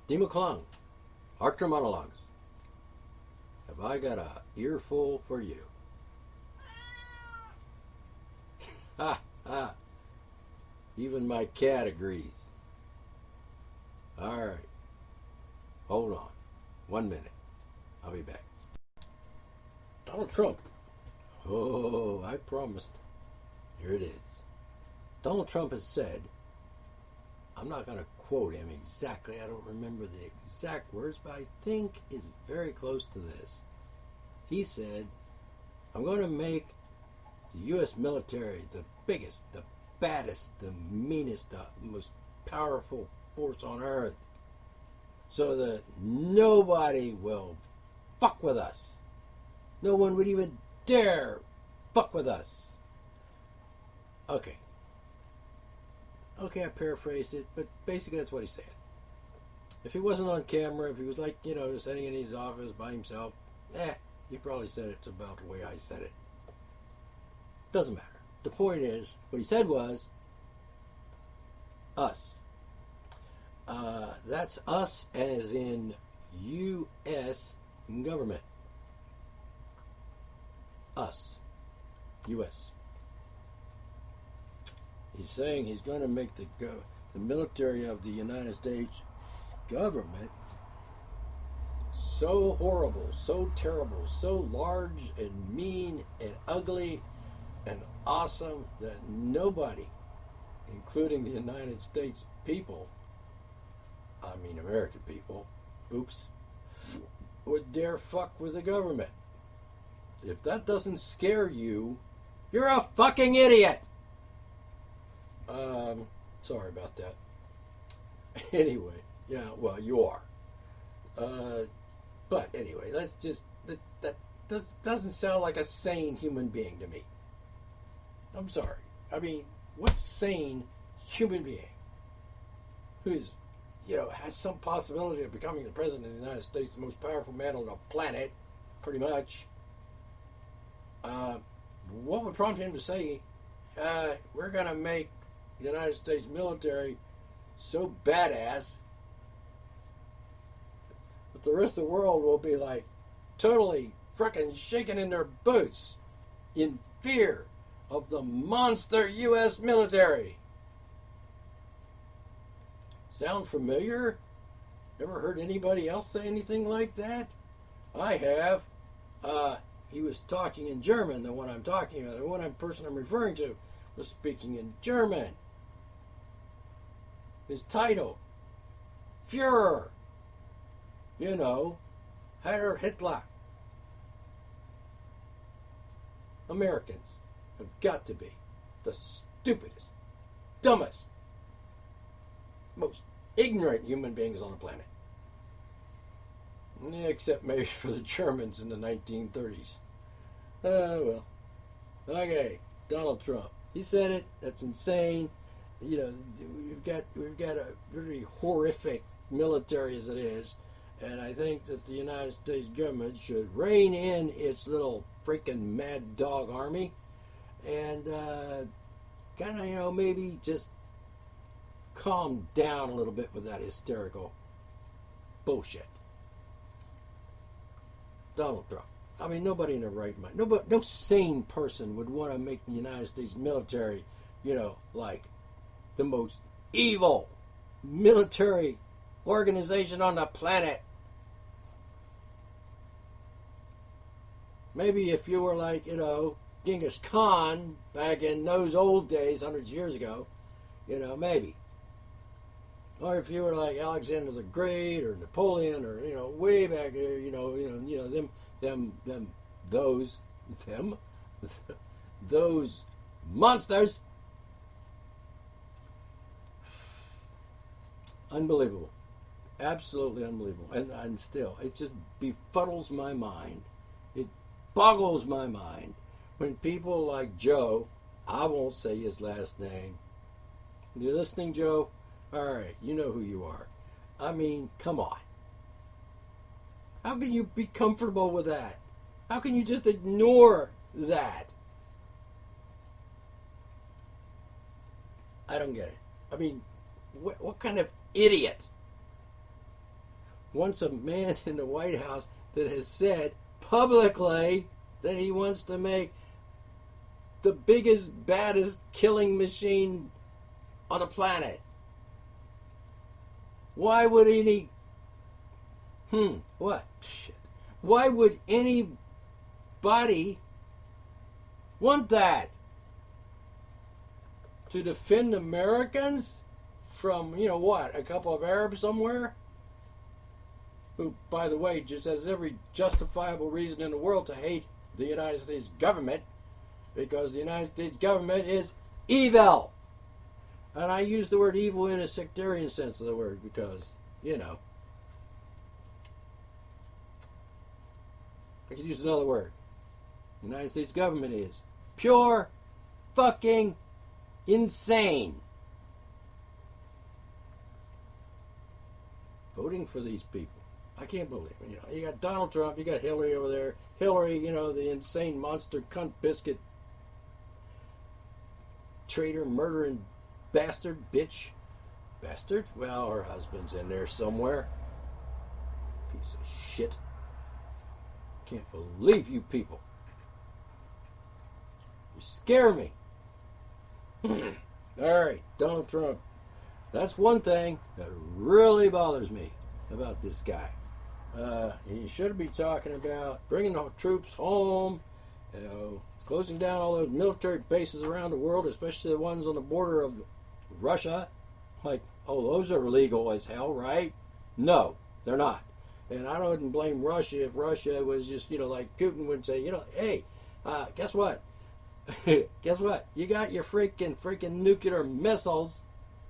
D. McClung, Art-Ra-Monologs. Have I got a earful for you? Ha ha! Even my cat agrees. All right. Hold on. 1 minute. I'll be back. Donald Trump. Oh, I promised. Here it is. Donald Trump has said, I'm not going to quote him exactly. I don't remember the exact words, but I think it's very close to this. He said, I'm going to make the U.S. military the biggest, the baddest, the meanest, the most powerful force on earth, so that nobody will fuck with us. No one would even dare fuck with us. Okay, I paraphrased it, but basically that's what he said. If he wasn't on camera, if he was like, sitting in his office by himself, he probably said it about the way I said it. Doesn't matter. The point is, what he said was, us. That's us as in U.S. government. Us. U.S. He's saying he's going to make the military of the United States government so horrible, so terrible, so large and mean and ugly and awesome that nobody, including the United States people, American people, would dare fuck with the government. If that doesn't scare you, you're a fucking idiot! Sorry about that. Anyway, yeah, well, you are. But anyway, that doesn't sound like a sane human being to me. I'm sorry. What sane human being who is, has some possibility of becoming the president of the United States, the most powerful man on the planet, pretty much, what would prompt him to say, we're going to make the United States military so badass that the rest of the world will be like totally frickin' shaking in their boots in fear of the monster U.S. military? Sound familiar? Ever heard anybody else say anything like that? I have. He was talking in German, the one I'm talking about. The person I'm referring to was speaking in German. His title, Führer. Heil Hitler. Americans have got to be the stupidest, dumbest, most ignorant human beings on the planet. Except maybe for the Germans in the 1930s. Well. Okay, Donald Trump. He said it. That's insane. We've got a very horrific military as it is, and I think that the United States government should rein in its little freaking mad dog army, and kind of maybe just calm down a little bit with that hysterical bullshit. Donald Trump. Nobody in their right mind, no sane person would want to make the United States military, like the most evil military organization on the planet. Maybe if you were like, Genghis Khan back in those old days, hundreds of years ago, maybe. Or if you were like Alexander the Great or Napoleon or, way back there, those monsters. Unbelievable. Absolutely unbelievable. And still, it just befuddles my mind. It boggles my mind when people like Joe, I won't say his last name. You listening, Joe? All right, you know who you are. Come on. How can you be comfortable with that? How can you just ignore that? I don't get it. What kind of idiot wants a man in the White House that has said publicly that he wants to make the biggest, baddest killing machine on the planet. Why would any... What? Shit. Why would anybody want that? To defend Americans from, what, a couple of Arabs somewhere? Who, by the way, just has every justifiable reason in the world to hate the United States government, because the United States government is evil. And I use the word evil in a sectarian sense of the word because, I could use another word. The United States government is pure fucking insane. Voting for these people. I can't believe it. You got Donald Trump, you got Hillary over there. Hillary, the insane monster cunt biscuit traitor, murdering bastard, bitch. Bastard? Well, her husband's in there somewhere. Piece of shit. Can't believe you people. You scare me. Alright, Donald Trump. That's one thing that really bothers me about this guy. He should be talking about bringing the troops home, closing down all those military bases around the world, especially the ones on the border of Russia. Like, those are illegal as hell, right? No, they're not. And I wouldn't blame Russia if Russia was just, like Putin would say, hey, guess what? Guess what? You got your freaking nuclear missiles.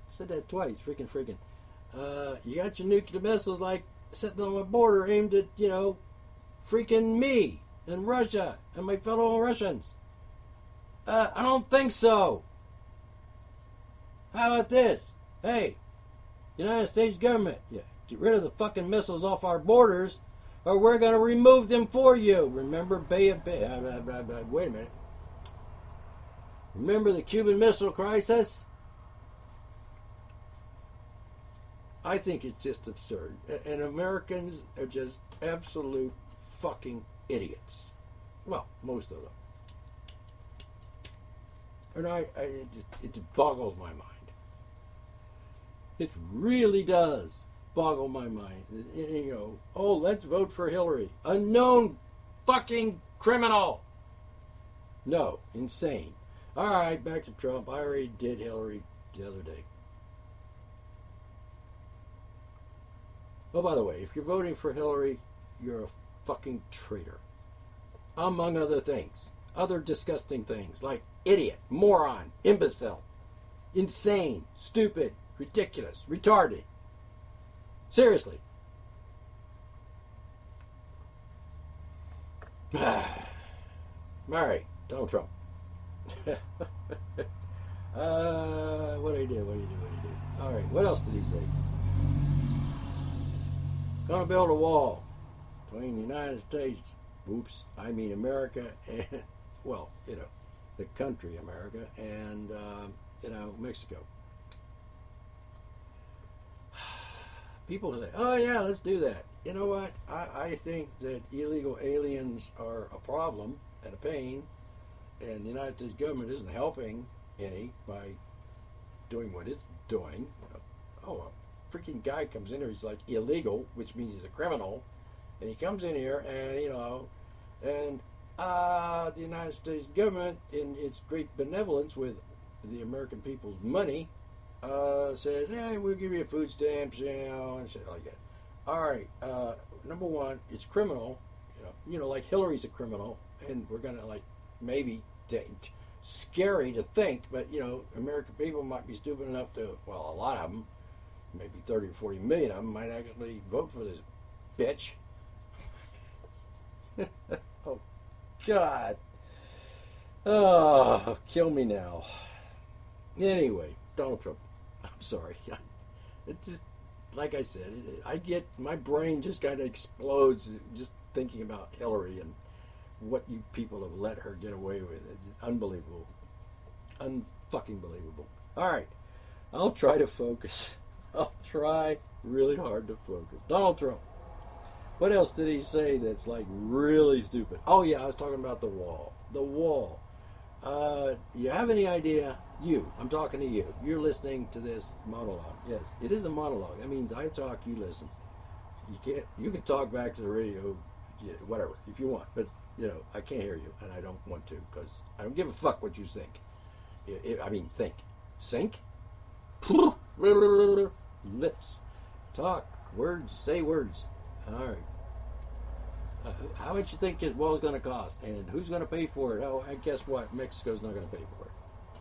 I said that twice, freaking. You got your nuclear missiles, like, sitting on the border aimed at, freaking me and Russia and my fellow Russians. I don't think so. How about this? Hey, United States government, get rid of the fucking missiles off our borders, or we're going to remove them for you. Remember wait a minute. Remember the Cuban Missile Crisis? I think it's just absurd. And Americans are just absolute fucking idiots. Well, most of them. And it boggles my mind. It really does boggle my mind. Let's vote for Hillary. A known fucking criminal. No, insane. All right, back to Trump. I already did Hillary the other day. Oh, by the way, if you're voting for Hillary, you're a fucking traitor. Among other things. Other disgusting things like idiot, moron, imbecile, insane, stupid, ridiculous, retarded. Seriously. Alright, Donald Trump. What did he do? Alright, what else did he say? Gonna build a wall between the United States, America, and, the country America, and, Mexico. People say, oh yeah, let's do that. You know what? I think that illegal aliens are a problem and a pain, and the United States government isn't helping any by doing what it's doing. A freaking guy comes in here, he's like illegal, which means he's a criminal, and he comes in here and the United States government, in its great benevolence with the American people's money, says, hey, we'll give you food stamps, and shit like that. All right, number one, it's criminal, like Hillary's a criminal, and we're gonna maybe scary to think, but American people might be stupid enough to, a lot of them, maybe 30 or 40 million of them, might actually vote for this bitch. Oh, God. Oh, kill me now. Anyway, Donald Trump. I'm sorry. It's just, like I said, my brain just kind of explodes just thinking about Hillary and what you people have let her get away with. It's unbelievable. Unfucking believable. All right. I'll try to focus. I'll try really hard to focus. Donald Trump. What else did he say that's like really stupid? Oh yeah, I was talking about the wall. The wall. You have any idea? You. I'm talking to you. You're listening to this monologue. Yes, it is a monologue. That means I talk, you listen. You can't. You can talk back to the radio, yeah, whatever, if you want. But I can't hear you, and I don't want to because I don't give a fuck what you think. I mean, think, sink, lips, talk, words, say words. All right. How much you think this wall's going to cost, and who's going to pay for it? Oh, and guess what? Mexico's not going to pay for it.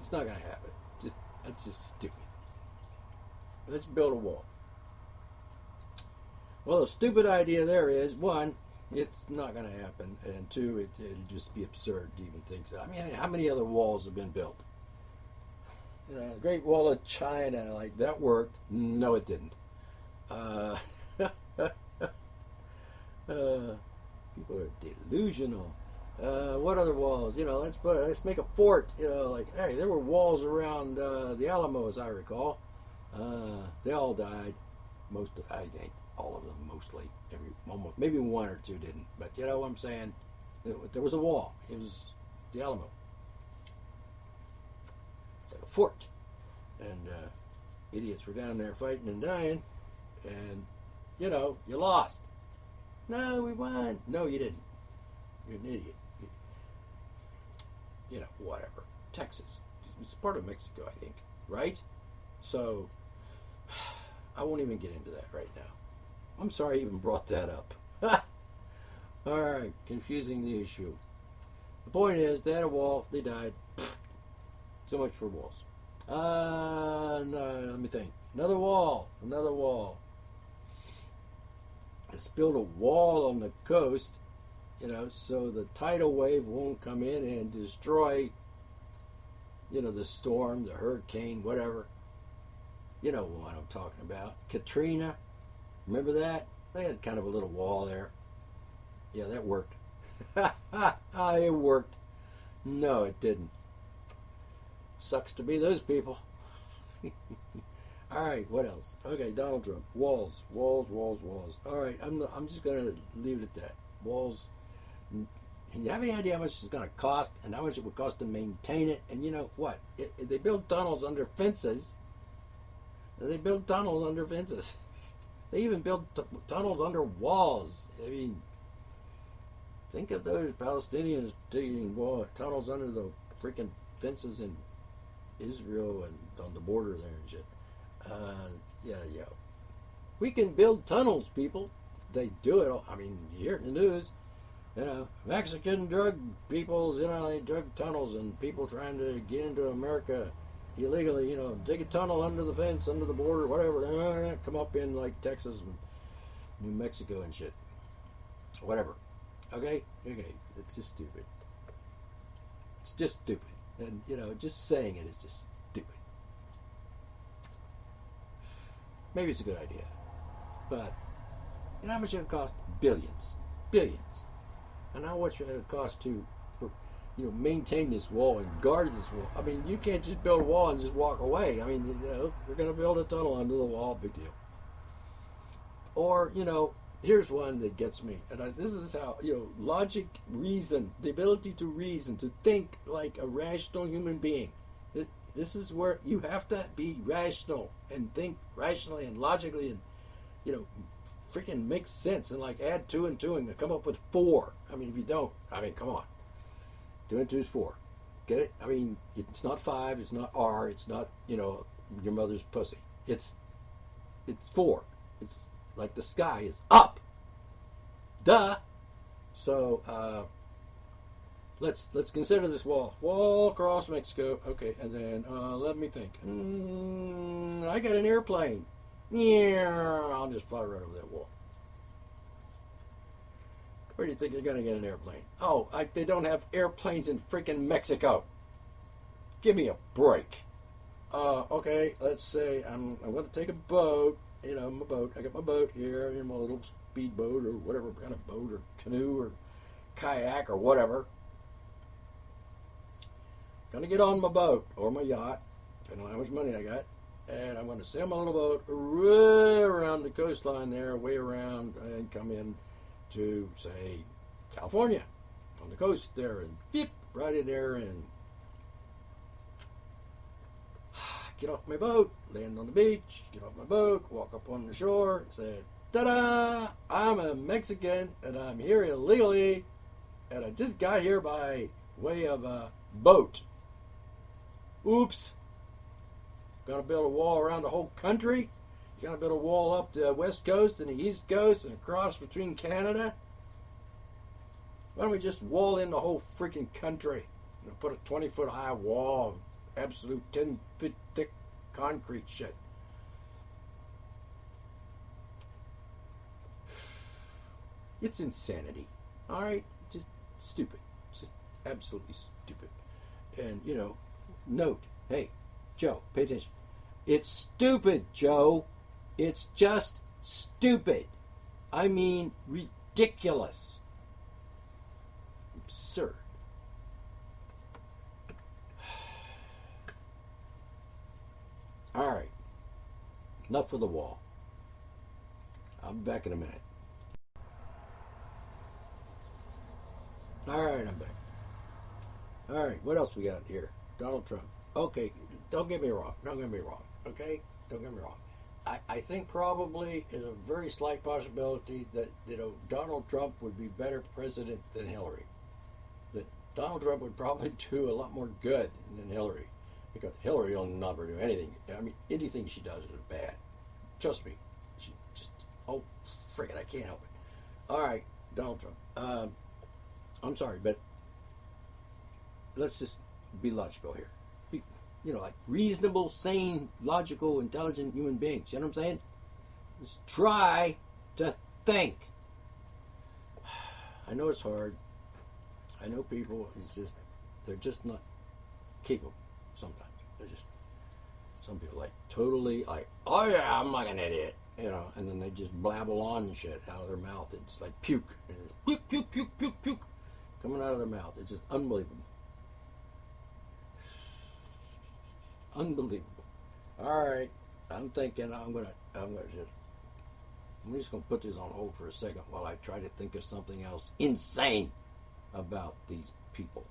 It's not going to happen. That's just stupid. Let's build a wall. Well, the stupid idea there is, one, it's not going to happen, and two, it'll just be absurd to even think so. I mean, how many other walls have been built? The Great Wall of China, like that worked. No, it didn't. People are delusional. What other walls? Let's make a fort. Like, hey, there were walls around the Alamo, as I recall. They all died. I think all of them, mostly. Almost, maybe one or two didn't. But you know what I'm saying? There was a wall. It was the Alamo. It's like a fort. And idiots were down there fighting and dying. And, you lost. No, we won. No, you didn't. You're an idiot. Whatever. Texas. It's part of Mexico, I think. Right? So, I won't even get into that right now. I'm sorry I even brought that up. Alright, confusing the issue. The point is, they had a wall, they died. So much for walls. No, let me think. Another wall. Let's build a wall on the coast, so the tidal wave won't come in and destroy, the storm, the hurricane, whatever. You know what I'm talking about. Katrina, remember that? They had kind of a little wall there. Yeah, that worked. It worked. No, it didn't. Sucks to be those people. All right, what else? Okay, Donald Trump. Walls. All right, I'm just going to leave it at that. Walls. You have any idea how much it's going to cost and how much it would cost to maintain it? And you know what? They build tunnels under fences. They even build tunnels under walls. I mean, think of those Palestinians digging tunnels under the freaking fences in Israel and on the border there and shit. Yeah. We can build tunnels, people. They do it. I mean, you hear it in the news. Mexican drug peoples, they dug tunnels and people trying to get into America illegally, dig a tunnel under the fence, under the border, whatever. Come up in like Texas and New Mexico and shit. Whatever. Okay. It's just stupid. And, just saying it is just stupid. Maybe it's a good idea. But, how much it would cost? Billions. And how much it would cost to, maintain this wall and guard this wall? I mean, you can't just build a wall and just walk away. I mean, we're going to build a tunnel under the wall, big deal. Or, here's one that gets me. And this is how, logic, reason, the ability to reason, to think like a rational human being. This is where you have to be rational and think rationally and logically and, freaking make sense and like add 2 and 2 and come up with 4. I mean, if you don't, come on. 2 and 2 is 4. Get it? I mean, it's not 5, it's not R, it's not, your mother's pussy. It's 4. It's like the sky is up. Duh. So, let's consider this wall across Mexico. Okay, and then let me think. I got an airplane. Yeah, I'll just fly right over that wall. Where do you think they're going to get an airplane? Oh, they don't have airplanes in freaking Mexico. Give me a break. Okay, let's say I'm going to take a boat. My boat. I got my boat here. My little speedboat or whatever kind of boat or canoe or kayak or whatever. Gonna get on my boat or my yacht, depending on how much money I got, and I'm gonna sail my little boat way around the coastline there, way around, and come in to, say, California, on the coast there, and dip right in there, and get off my boat, land on the beach, get off my boat, walk up on the shore, and say, ta-da! I'm a Mexican, and I'm here illegally, and I just got here by way of a boat. Oops. Gonna build a wall around the whole country? You gonna build a wall up the west coast and the east coast and across between Canada? Why don't we just wall in the whole freaking country? You know, put a 20-foot high wall of absolute 10-foot thick concrete shit. It's insanity. Alright? Just stupid. It's just absolutely stupid. And, you know, note, hey, Joe, pay attention. It's stupid, Joe. It's just stupid. I mean, ridiculous. Absurd. All right. Enough for the wall. I'll be back in a minute. All right, I'm back. All right, what else we got here? Donald Trump. Okay, don't get me wrong. Don't get me wrong. Okay? Don't get me wrong. I think probably is a very slight possibility that, you know, Donald Trump would be better president than Hillary. That Donald Trump would probably do a lot more good than Hillary. Because Hillary will never do anything. I mean, anything she does is bad. Trust me. She just, oh, friggin', I can't help it. All right, Donald Trump. I'm sorry, but let's just be logical here. You know, like reasonable, sane, logical, intelligent human beings. You know what I'm saying? Just try to think. I know it's hard. I know people, they're just not capable sometimes. They're just, some people like totally like, oh yeah, I'm like an idiot. You know, and then they just blabble on and shit out of their mouth. It's like puke. And it's puke, puke, puke, puke, puke coming out of their mouth. It's just unbelievable. Unbelievable. All right, I'm thinking I'm just gonna put this on hold for a second while I try to think of something else insane about these people.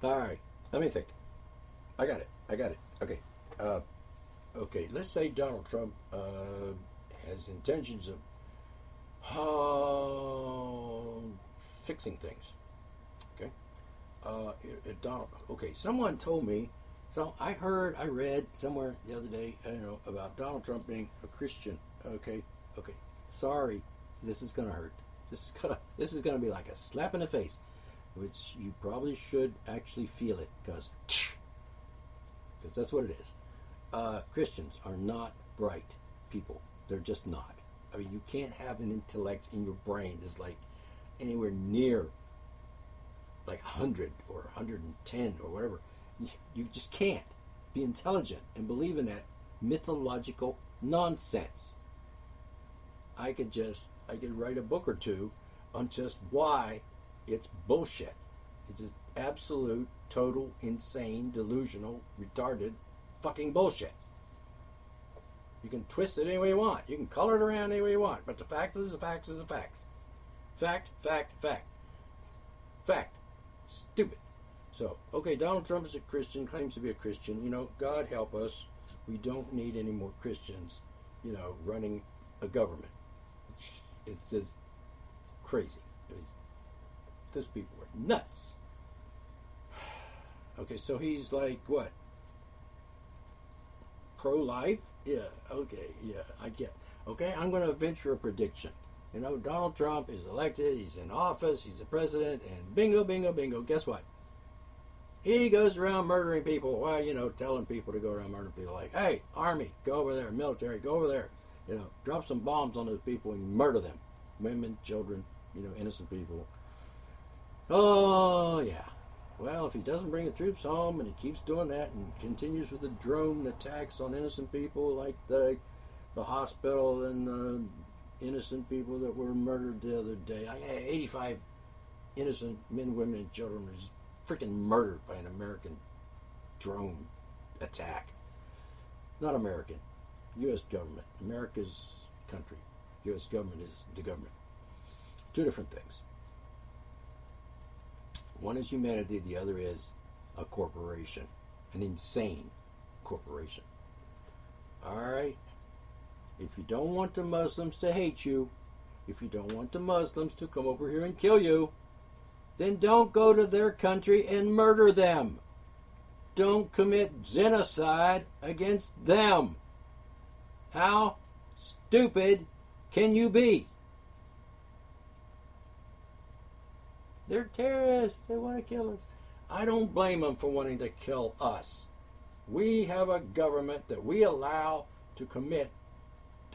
All right, let me think. I got it. Okay. Okay. Let's say Donald Trump has intentions of fixing things. Okay. Donald. Okay. Someone told me. So I read somewhere the other day. I don't know about Donald Trump being a Christian. Okay. Sorry, this is gonna hurt. This is gonna be like a slap in the face, which you probably should actually feel it because that's what it is. Christians are not bright people. They're just not. I mean, you can't have an intellect in your brain that's like anywhere near like 100 or 110 or whatever. You just can't be intelligent and believe in that mythological nonsense. I could write a book or two on just why it's bullshit. It's just absolute, total, insane, delusional, retarded, fucking bullshit. You can twist it any way you want. You can color it around any way you want. But the fact is a fact is a fact. Fact. Stupid. So, okay, Donald Trump is a Christian, claims to be a Christian. You know, God help us. We don't need any more Christians, you know, running a government. It's just crazy. I mean, those people are nuts. Okay, so he's like, what? Pro-life? Yeah, okay, yeah, I get. Okay, I'm going to venture a prediction. You know, Donald Trump is elected, he's in office, he's the president, and bingo, bingo, bingo, guess what? He goes around murdering people. Well, you know, telling people to go around murdering people. Like, hey, army, go over there. Military, go over there. You know, drop some bombs on those people and murder them. Women, children, you know, innocent people. Oh, yeah. Well, if he doesn't bring the troops home and he keeps doing that and continues with the drone attacks on innocent people like the hospital and the innocent people that were murdered the other day. 85 innocent men, women, and children were just freaking murdered by an American drone attack. Not American. U.S. government. America's country. U.S. government is the government. Two different things. One is humanity, the other is a corporation, an insane corporation. All right? If you don't want the Muslims to hate you, if you don't want the Muslims to come over here and kill you, then don't go to their country and murder them. Don't commit genocide against them. How stupid can you be? They're terrorists. They want to kill us. I don't blame them for wanting to kill us. We have a government that we allow to commit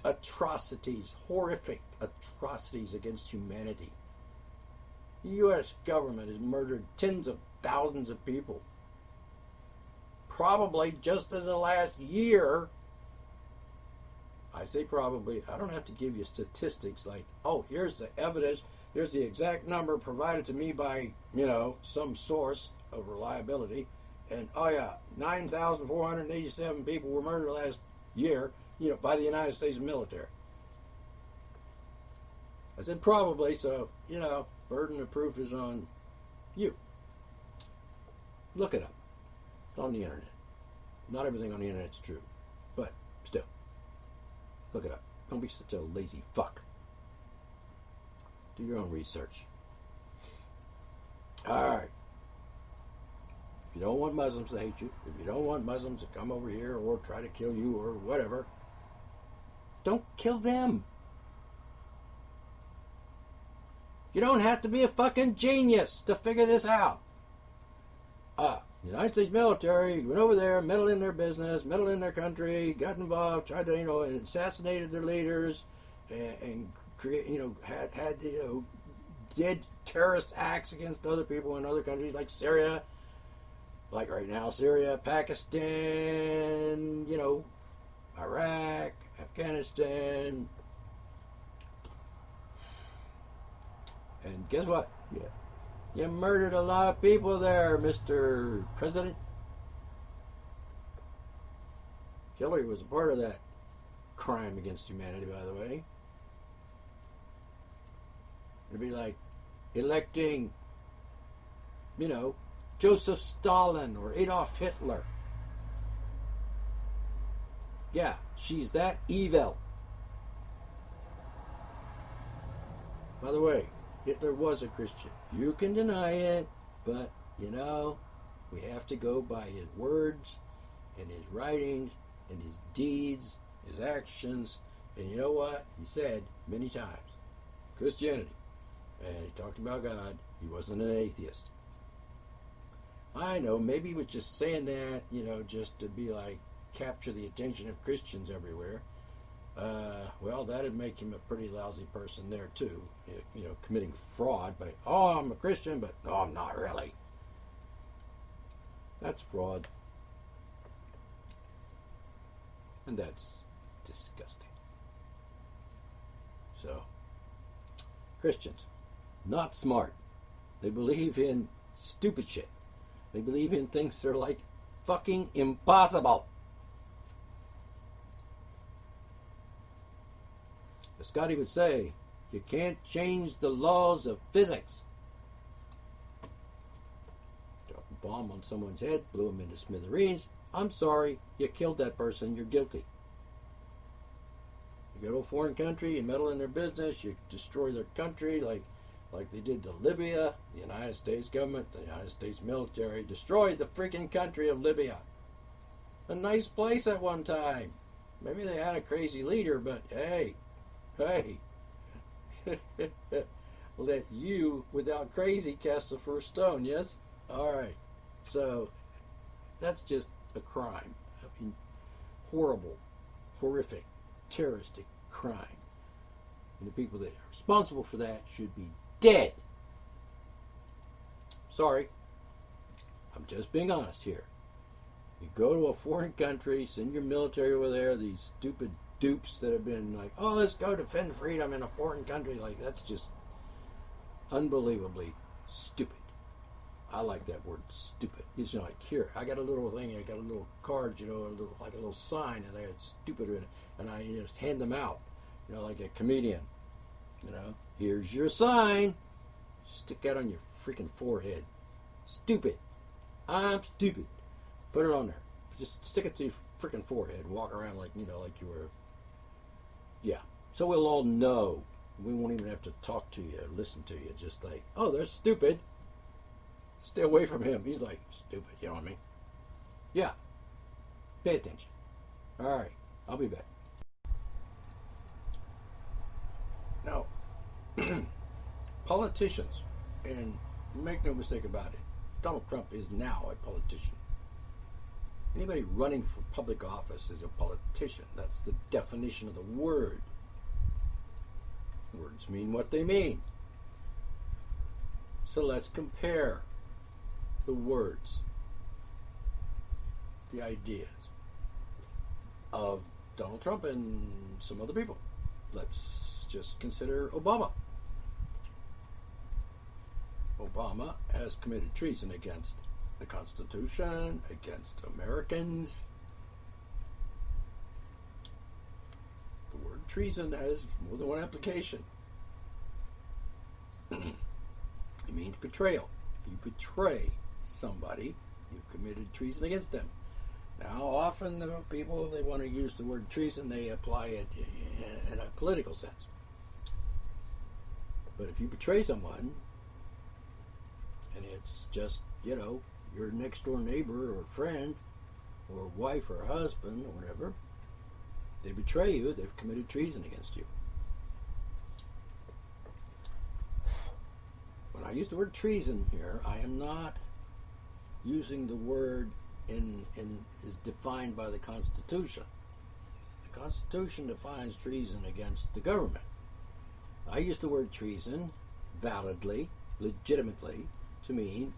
atrocities, horrific atrocities against humanity. The U.S. government has murdered tens of thousands of people. Probably just in the last year. I say probably. I don't have to give you statistics like, oh, here's the evidence. Here's the exact number provided to me by, some source of reliability. And, 9,487 people were murdered last year, by the United States military. I said probably, so, burden of proof is on you. Look it up. It's on the internet. Not everything on the internet is true. But, still. Look it up. Don't be such a lazy fuck. Do your own research. Alright. If you don't want Muslims to hate you, if you don't want Muslims to come over here or try to kill you or whatever, don't kill them. You don't have to be a fucking genius to figure this out. The United States military went over there, meddled in their business, meddled in their country, got involved, tried to, and assassinated their leaders, and create, did terrorist acts against other people in other countries like Syria, like right now, Syria, Pakistan, Iraq, Afghanistan. And guess what? Yeah. You murdered a lot of people there, Mr. President. Hillary was a part of that crime against humanity, by the way. It'd be like electing, Joseph Stalin or Adolf Hitler. Yeah, she's that evil. By the way, Hitler was a Christian. You can deny it, but, we have to go by his words and his writings and his deeds, his actions. And you know what? He said many times, Christianity. And he talked about God. He wasn't an atheist. I know, maybe he was just saying that, just to be like, capture the attention of Christians everywhere. Well, that'd make him a pretty lousy person there too. Committing fraud by, I'm a Christian, but no, I'm not really. That's fraud. And that's disgusting. So, Christians, not smart. They believe in stupid shit. They believe in things that are like fucking impossible. As Scotty would say, you can't change the laws of physics. Drop a bomb on someone's head, blew them into smithereens. I'm sorry, you killed that person, you're guilty. You go to a foreign country, you meddle in their business, you destroy their country like they did to Libya. The United States government, the United States military destroyed the freaking country of Libya. A nice place at one time. Maybe they had a crazy leader, but hey. Let you, without crazy, cast the first stone, yes? Alright. So, that's just a crime. Horrible, horrific, terroristic crime. And the people that are responsible for that should be dead. Sorry. I'm just being honest here. You go to a foreign country, send your military over there, these stupid dupes that have been like, let's go defend freedom in a foreign country. Like, that's just unbelievably stupid. I like that word, stupid. It's like, here, I got a little thing, I got a little card, like a little sign, and I had stupid in it, and I just hand them out. like a comedian. Here's your sign. Stick that on your freaking forehead. Stupid. I'm stupid. Put it on there. Just stick it to your freaking forehead. Walk around like you were. Yeah. So we'll all know. We won't even have to talk to you or listen to you. Just like, oh, they're stupid. Stay away from him. He's like, stupid. You know what I mean? Yeah. Pay attention. All right. I'll be back. Now, politicians, and make no mistake about it, Donald Trump is now a politician. Anybody running for public office is a politician. That's the definition of the word. Words mean what they mean. So let's compare the words, the ideas of Donald Trump and some other people. Let's just consider Obama. Obama has committed treason against the Constitution, against Americans. The word treason has more than one application. It means betrayal. You betray somebody, you've committed treason against them. Now, often the people, they want to use the word treason, they apply it in a political sense. But if you betray someone, and it's just, your next door neighbor or friend, or wife or husband or whatever, they betray you, they've committed treason against you. When I use the word treason here, I am not using the word is defined by the Constitution. The Constitution defines treason against the government. I use the word treason validly, legitimately, to mean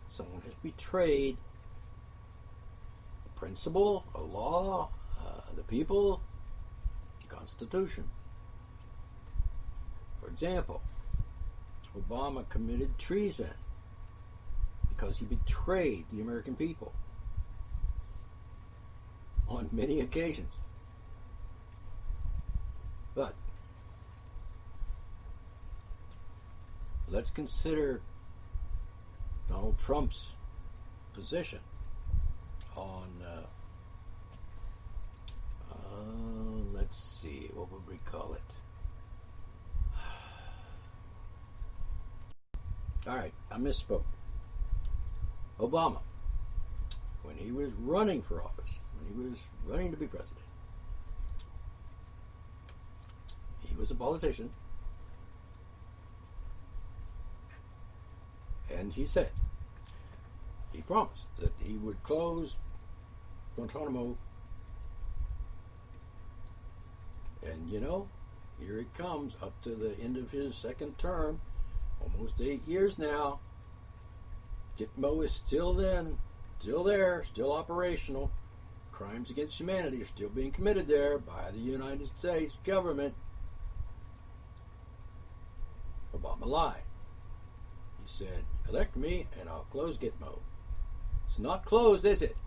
someone has betrayed a principle, a law, the people, the Constitution. For example, Obama committed treason because he betrayed the American people on many occasions. But let's consider Donald Trump's position on, let's see, what would we call it? All right, I misspoke. Obama, when he was running for office, when he was running to be president, he was a politician, and he promised that he would close Guantanamo, and here it comes up to the end of his second term, almost 8 years now. Gitmo is still there, still operational. Crimes against humanity are still being committed there by the United States government. Obama lied. He said, elect me and I'll close Gitmo. It's not closed, is it?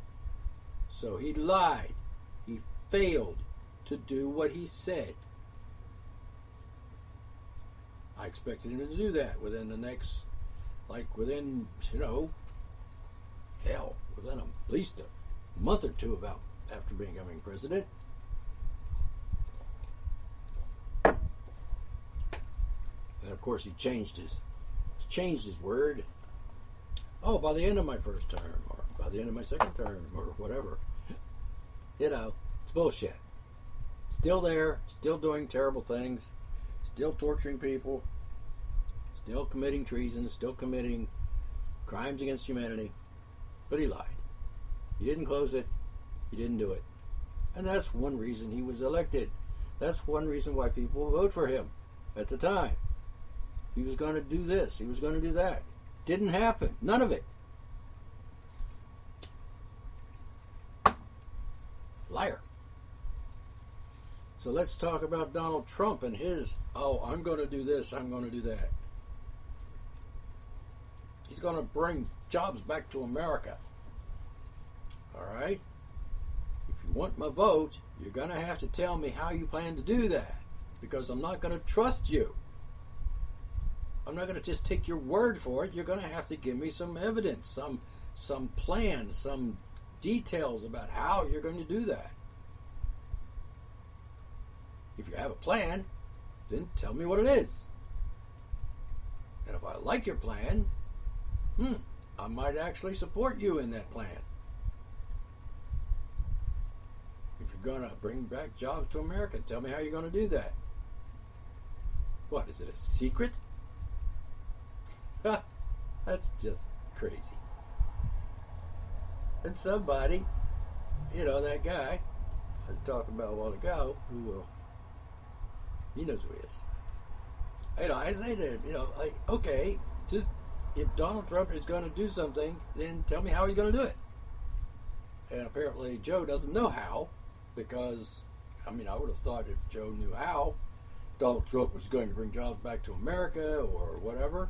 So he lied. He failed to do what he said. I expected him to do that within the next, within at least a month or two after becoming president. And of course he changed his word. Oh, by the end of my first term, or by the end of my second term, or whatever. It's bullshit. Still there, still doing terrible things, still torturing people, still committing treason, still committing crimes against humanity. But he lied. He didn't close it. He didn't do it. And that's one reason he was elected. That's one reason why people vote for him at the time. He was going to do this. He was going to do that. Didn't happen. None of it. Liar. So let's talk about Donald Trump and his, I'm going to do this, I'm going to do that. He's going to bring jobs back to America. All right? If you want my vote, you're going to have to tell me how you plan to do that. because I'm not going to trust you. I'm not going to just take your word for it. You're going to have to give me some evidence, some plans, some details about how you're going to do that. If you have a plan, then tell me what it is. And if I like your plan, I might actually support you in that plan. If you're going to bring back jobs to America, tell me how you're going to do that. What, is it a secret? That's just crazy. And somebody, that guy I was talking about a while ago, who, he knows who he is. I say to him, okay, just if Donald Trump is going to do something, then tell me how he's going to do it. And apparently Joe doesn't know how, because, I would have thought if Joe knew how Donald Trump was going to bring jobs back to America or whatever,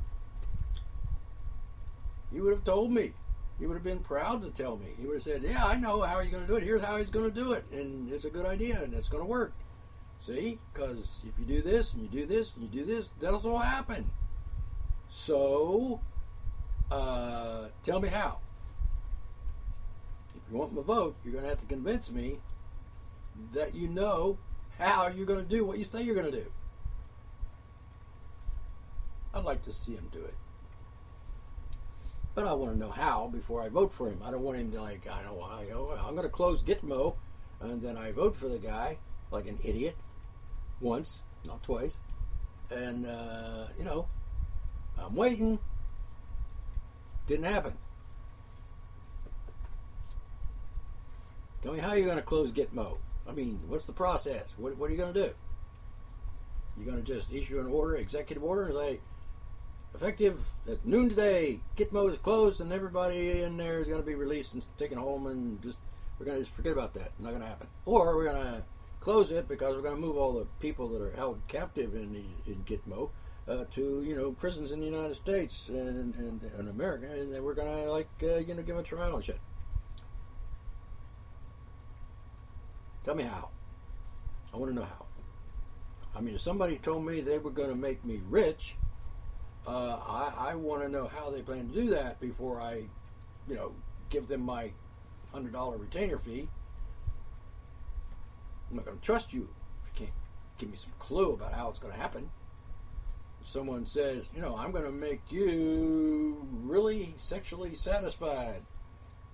he would have told me. He would have been proud to tell me. He would have said, yeah, I know how he's going to do it. Here's how he's going to do it. And it's a good idea, and it's going to work. See? Because if you do this, and you do this, and you do this, that'll all happen. So, tell me how. If you want my vote, you're going to have to convince me that you know how you're going to do what you say you're going to do. I'd like to see him do it. But I want to know how before I vote for him. I don't want him to I'm going to close Gitmo, and then I vote for the guy like an idiot once, not twice. And, I'm waiting. Didn't happen. Tell me how you're going to close Gitmo. What's the process? What are you going to do? You're going to just issue an order, executive order, and say, effective at noon today, Gitmo is closed, and everybody in there is going to be released and taken home, and we're going to just forget about that. Not going to happen. Or we're going to close it because we're going to move all the people that are held captive in Gitmo to prisons in the United States and America, and then we're going to give them a trial and shit. Tell me how. I want to know how. If somebody told me they were going to make me rich, I want to know how they plan to do that before I, give them my $100 retainer fee. I'm not going to trust you if you can't give me some clue about how it's going to happen. If someone says, I'm going to make you really sexually satisfied.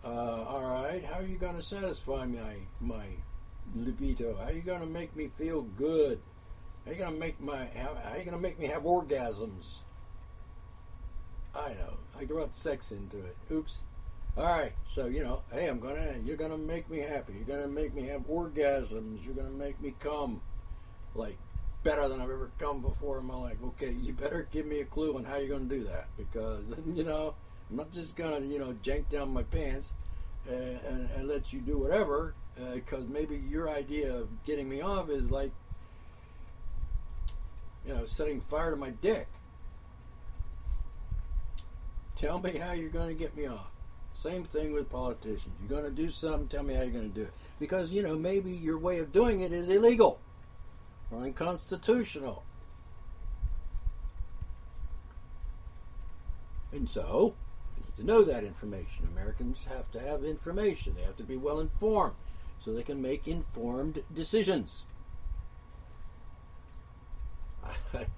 All right, how are you going to satisfy my libido? How are you going to make me feel good? How are you going to make me have orgasms? I know. I brought sex into it. Oops. All right. So, hey, you're going to make me happy. You're going to make me have orgasms. You're going to make me come better than I've ever come before in my life. Okay, you better give me a clue on how you're going to do that, because, I'm not just going to, jank down my pants and let you do whatever, because maybe your idea of getting me off is setting fire to my dick. Tell me how you're going to get me off. Same thing with politicians. You're going to do something, tell me how you're going to do it. Because, maybe your way of doing it is illegal or unconstitutional. And so, you need to know that information. Americans have to have information. They have to be well informed so they can make informed decisions.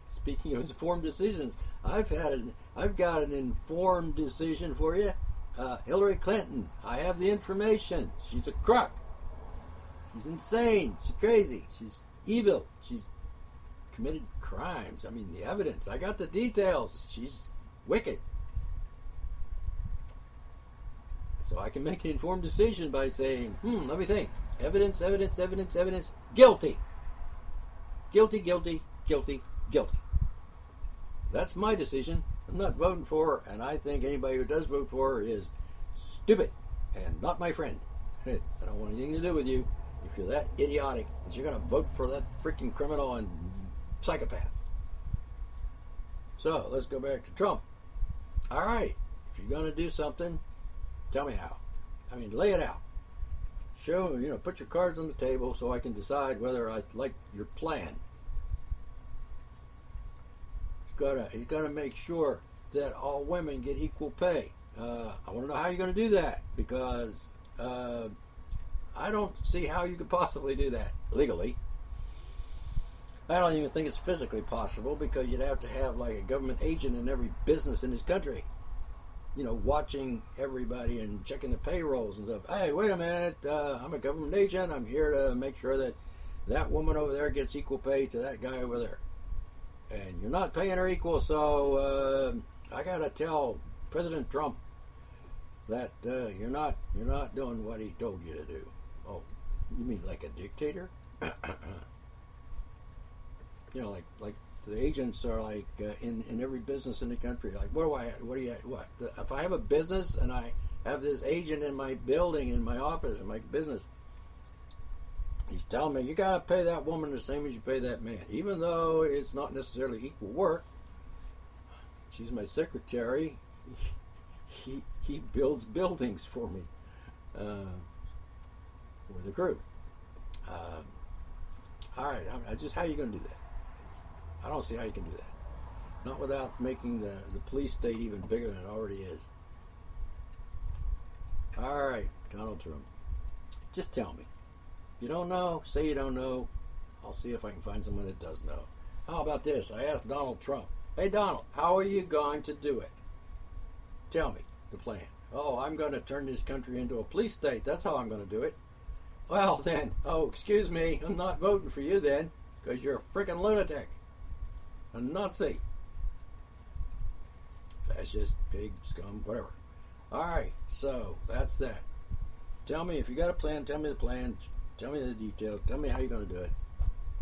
Speaking of informed decisions, I've got an informed decision for you. Hillary Clinton. I have the information. She's a crook. She's insane. She's crazy. She's evil. She's committed crimes. The evidence. I got the details. She's wicked. So I can make an informed decision by saying, let me think. Evidence, evidence, evidence, evidence. Guilty. Guilty, guilty, guilty, guilty. That's my decision. I'm not voting for her, and I think anybody who does vote for her is stupid and not my friend. I don't want anything to do with you if you're that idiotic that you're going to vote for that freaking criminal and psychopath. So, let's go back to Trump. All right, if you're going to do something, tell me how. Lay it out. Show, put your cards on the table so I can decide whether I like your plan. He's gonna make sure that all women get equal pay. I want to know how you're going to do that, because I don't see how you could possibly do that legally. I don't even think it's physically possible, because you'd have to have like a government agent in every business in this country, watching everybody and checking the payrolls and stuff. Hey, wait a minute, I'm a government agent. I'm here to make sure that that woman over there gets equal pay to that guy over there. And you're not paying her equal, so I got to tell President Trump that you're not doing what he told you to do. Oh, you mean like a dictator? Like the agents are like in every business in the country. Like, what? If I have a business and I have this agent in my building, in my office, in my business, he's telling me you gotta pay that woman the same as you pay that man, even though it's not necessarily equal work. She's my secretary. He builds buildings for me, for the crew. All right, just how are you going to do that? I don't see how you can do that. Not without making the police state even bigger than it already is. All right, Donald Trump, just tell me. You don't know? Say you don't know. I'll see if I can find someone that does know. How about this? I asked Donald Trump, hey, Donald, how are you going to do it? Tell me the plan. Oh, I'm going to turn this country into a police state. That's how I'm going to do it. Well, then, excuse me, I'm not voting for you then, because you're a freaking lunatic. A Nazi. Fascist, pig, scum, whatever. All right, so that's that. Tell me, if you got a plan, tell me the plan. Tell me the details. Tell me how you're going to do it.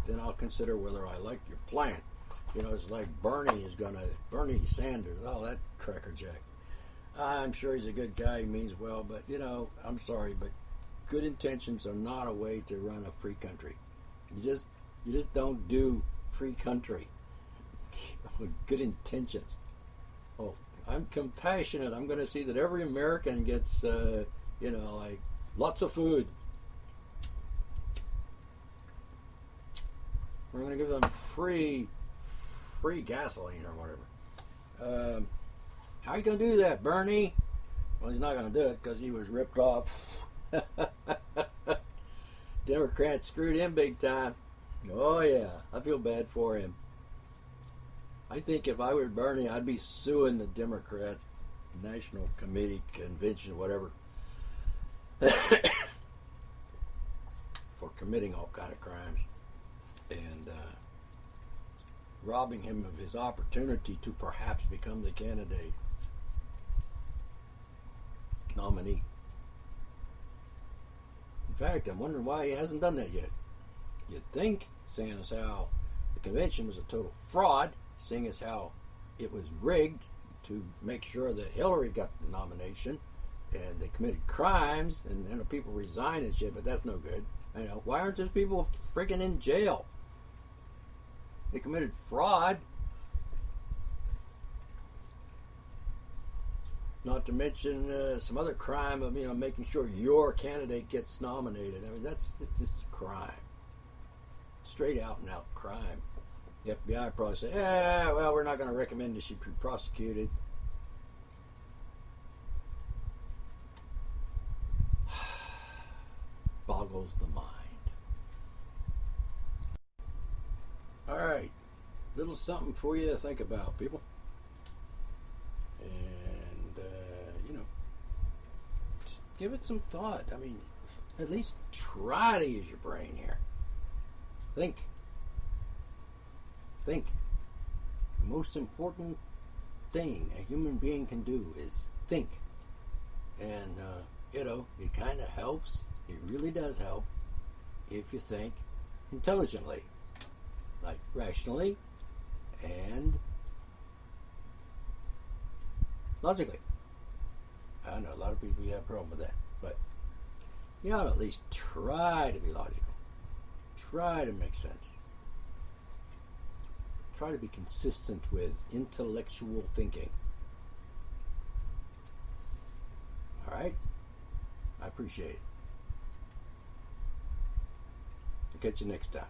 Then I'll consider whether I like your plan. It's like Bernie Sanders. Oh, that crackerjack. I'm sure he's a good guy. He means well, but I'm sorry, but good intentions are not a way to run a free country. You just don't do free country with good intentions. Oh, I'm compassionate. I'm going to see that every American gets, like lots of food. We're going to give them free gasoline or whatever. How are you going to do that, Bernie? Well, he's not going to do it because he was ripped off. Democrats screwed him big time. Oh, yeah. I feel bad for him. I think if I were Bernie, I'd be suing the Democrat National Committee, Convention, whatever, for committing all kind of crimes and robbing him of his opportunity to perhaps become the candidate nominee. In fact, I'm wondering why he hasn't done that yet. You'd think, seeing as how the convention was a total fraud, seeing as how it was rigged to make sure that Hillary got the nomination, and they committed crimes, and then the people resigned and shit, but that's no good. Why aren't those people freaking in jail? They committed fraud. Not to mention some other crime of making sure your candidate gets nominated. That's just a crime, straight out and out crime. The FBI probably say, well, we're not going to recommend that she be prosecuted. Boggles the mind. All right, little something for you to think about, people. And just give it some thought. At least try to use your brain here. Think. The most important thing a human being can do is think. And, it kind of helps. It really does help if you think intelligently, like rationally and logically. I know a lot of people have a problem with that, but you ought to at least try to be logical. Try to make sense. Try to be consistent with intellectual thinking. All right? I appreciate it. I'll catch you next time.